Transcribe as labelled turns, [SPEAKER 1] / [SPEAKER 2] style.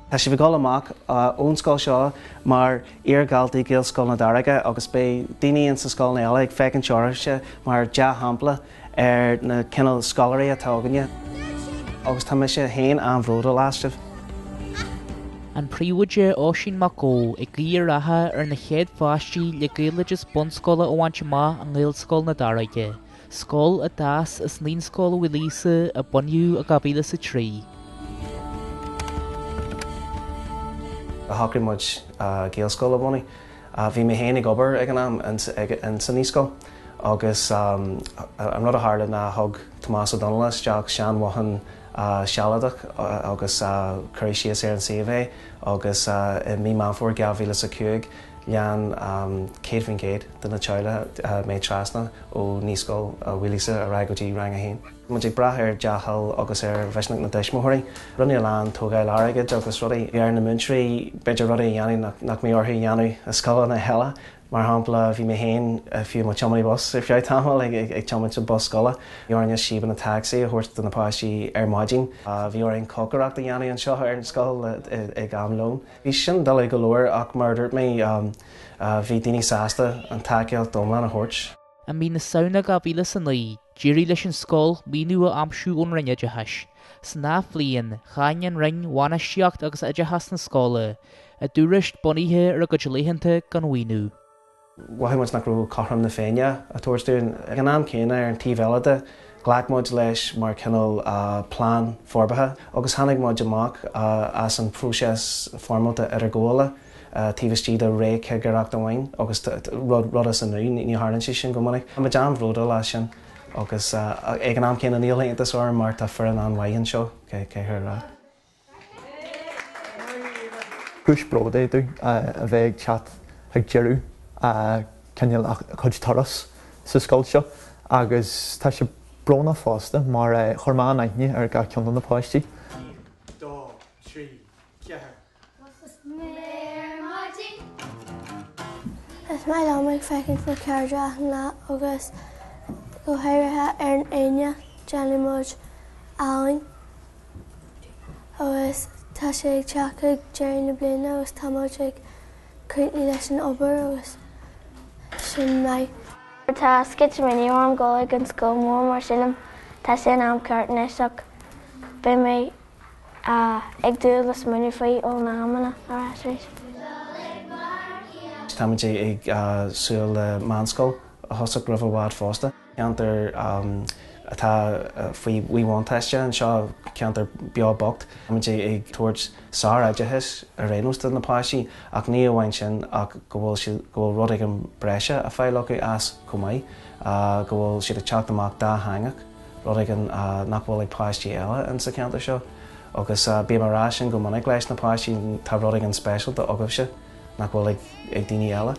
[SPEAKER 1] Tá sé bh gá amach ón scoil seo mar Derry Gaelscoil na Derry agus bé daoine sa scoil na eile ag feicinn teirse mar de hampla na cineál scolarí atá aganine. Agus tá sé haon an-bhróda láistimh.
[SPEAKER 2] An príomhaide óisín Macó ag gcíar ratha ar na chéad bháistí le Gaelaigeas bunscoile óhainte má an Gaelscoil na Derry. Scóil a dáas is líon scóil bhfuilísa a buniú a gabíle sa trí.
[SPEAKER 1] Thachraigh muid Gaelscoil a bhunaí. Bhí mé héana ag obair ag an am in san níoscoil. Agus an rud a tharla na thug Tomás O'Donnell isteach Sean Wahan Sealadach agus chuir síos ar an CV agus mí manfór geabhíle sa cuaig lean céad géad den na teile méid trasna ó níoscoil bhuilísa a raigotí rang a hain. Mu ag brath ar deachal agus ar bheisneach na deismóthirí. Runní lán tógáil áige agus rudaí ar na muntrí beidir rudaí dhéanú nach mé orthaí dhéanú a scoil na heile. Mar hampla bhí mé héin fiú má teamaí bus ar feadh tamil ag teamaid sa bus scola. Bhíorne síban na taxi a thuirt na páistí ar maidin. Bhí orainn cocaracht a dhéanú an seo ar an scoil ag amlón. Bhí sin dul go leir ach mar dúirt mé bhí daoine sásta an takeíocht domlan a thuirt.
[SPEAKER 2] A mí na saona gabíle san lí, dírí leis an scóil míú a amsú ón rinne de heis. San náf líon, chain an ring bhána siocht agus ide has na scóla, a dúrist buníthe ar a go léhananta gan uinú.
[SPEAKER 1] Waithmuid nach rú cartham na féine a tuairstún ag an am céine ar an tíbhéilide, ghlaicmid leis mar cineál plán forbathe, agus tháinig muid amach as an próiseas formalta ar a ggóla, tíbhistí de ré cegarach amhain, agus rud as an nú ní hálann sin go minic. Am deam bhróda lei sin, agus ag an am céine níl héantas or mar tá fear an anhain seo céthir rá.
[SPEAKER 3] Cúis bróda tú a bheith chat ag jeú ceanneal chuid taras sa scoil seo, agus tá sé brona fásta mar chormán aithne ar ga ceann na páistí.
[SPEAKER 4] 2, 3, 4.
[SPEAKER 5] Is mai lámhaigh feicinn fa ceirdeach ná agus go háirithe ar an aine deanna muid álainn. Agus tá sé ag teach ag Jerry na bliana agus tá muid ag cúintní leis an obair agus sin mai.
[SPEAKER 6] Tá skit miniú am ggólaigh an scóil mór mar sinam tá sin am ceartnéis ach bé mé ag dúlas miniú faoi ó námanna arás rééis.
[SPEAKER 1] Táid ag súil le manscoil a thosaigh roimh bhád fásta. Ceantar atá faoi bhuiháinteiste an seo ceantar beá bocht. Táid ag tuairt sáráidetheis a réústa na páistí ach ní amhain sin ach go bhfuil rud ag an breise a fáilgeú as cumaid, go bhfuil siad ag teacht amach dá hangach, rud ag an nach bhfuil ag páistí eile an sa ceantar seo. Agus bí marrá sin go minic leis na páistí tá rud ag an spéisialta agah se nach bhfuil ag daoine eile.